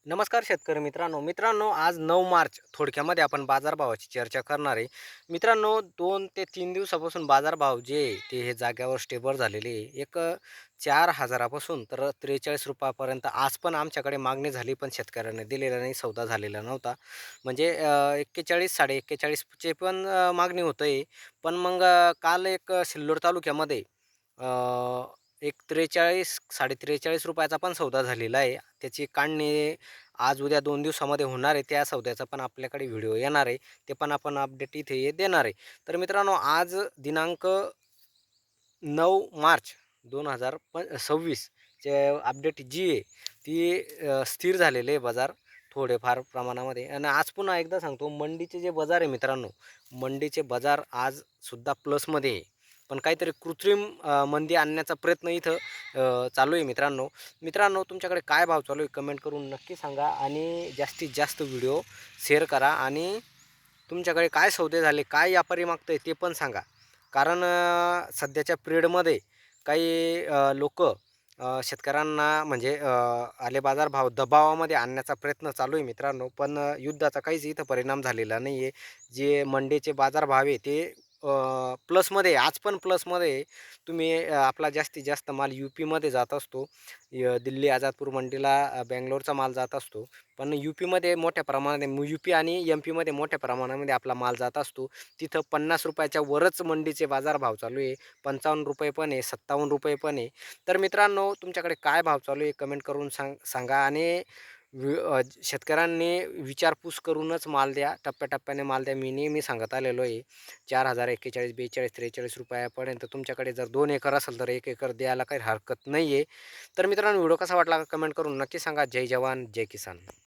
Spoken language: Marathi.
नमस्कार शेतकरी मित्रांनो, आज 9 मार्च थोडक्यामध्ये आपण बाजारभावाची चर्चा करणार आहे. मित्रांनो, 2 ते 3 दिवसापासून बाजारभाव जे आहे, ते हे जागेवर स्टेबल झालेले आहे. 4,000 पासून तर ₹43 पर्यंत आज पण आमच्याकडे मागणी झाली, पण शेतकऱ्यांनी दिलेला नाही, सौदा झालेला नव्हता. म्हणजे 41, 41.5 चे पण मागणी होत पण मग काल सिल्लोड तालुक्यामध्ये अ, एक 43, ₹43.5 चा पण सौदा झालेला आहे. त्याची काढणी आज उद्या 2 दिवसामध्ये होणार आहे. त्या सौद्याचा पण आपल्याकडे व्हिडिओ येणार आहे. ते पण आपण अपडेट इथे देणार आहे. तर मित्रांनो, आज दिनांक 9 मार्च 2026 चे अपडेट जी आहे ती स्थिर झालेले आहे बाजार थोडेफार प्रमाणामध्ये. आणि आज पुन्हा एकदा सांगतो, मंडीचे जे बाजार आहे मित्रांनो, मंडीचे बाजार आजसुद्धा प्लसमध्ये आहे. पण काहीतरी कृत्रिम मंदी आणण्याचा प्रयत्न इथं चालू आहे मित्रांनो. मित्रांनो, तुमच्याकडे काय भाव चालू आहे कमेंट करून नक्की सांगा आणि जास्तीत जास्त व्हिडिओ शेअर करा आणि तुमच्याकडे काय सौदे झाले, काय व्यापारी मागतंय ते पण सांगा. कारण सध्याच्या पिरियडमध्ये काही शेतकऱ्यांना म्हणजे आले बाजारभाव दबावामध्ये आणण्याचा प्रयत्न चालू आहे मित्रांनो. पण युद्धाचा काहीच इथं परिणाम झालेला नाही आहे. जे मंडीचे बाजारभाव आहे ते प्लसमध्ये आहे. आज पण प्लसमध्ये आहे. तुम्ही आपला जास्तीत जास्त माल यू-पीमध्ये जात असतो. दिल्ली आझादपूर मंडीला बंगलोरचा माल जात असतो. पण यू-पीमध्ये मोठ्या प्रमाणात यू-पी आणि एम-पीमध्ये मोठ्या प्रमाणामध्ये आपला माल जात असतो. तिथं ₹50च्या वरच मंडीचे बाजारभाव चालू आहे. ₹55 पण आहे, ₹57 पण आहे. तर मित्रांनो, तुमच्याकडे काय भाव चालू आहे कमेंट करून सांगा आणि शेतकऱ्यांनी विचारपूस करूनच माल द्या. टप्प्याटप्प्याने माल द्या. मी नेहमी सांगत आलेलो आहे. 4,000, 41, 42, ₹43 तुमच्याकडे जर 2 एकर असेल तर 1 एकर द्यायला काही हरकत नाही आहे. तर मित्रांनो, व्हिडिओ कसा वाटला कमेंट करून नक्की सांगा. जय जवान, जय किसान.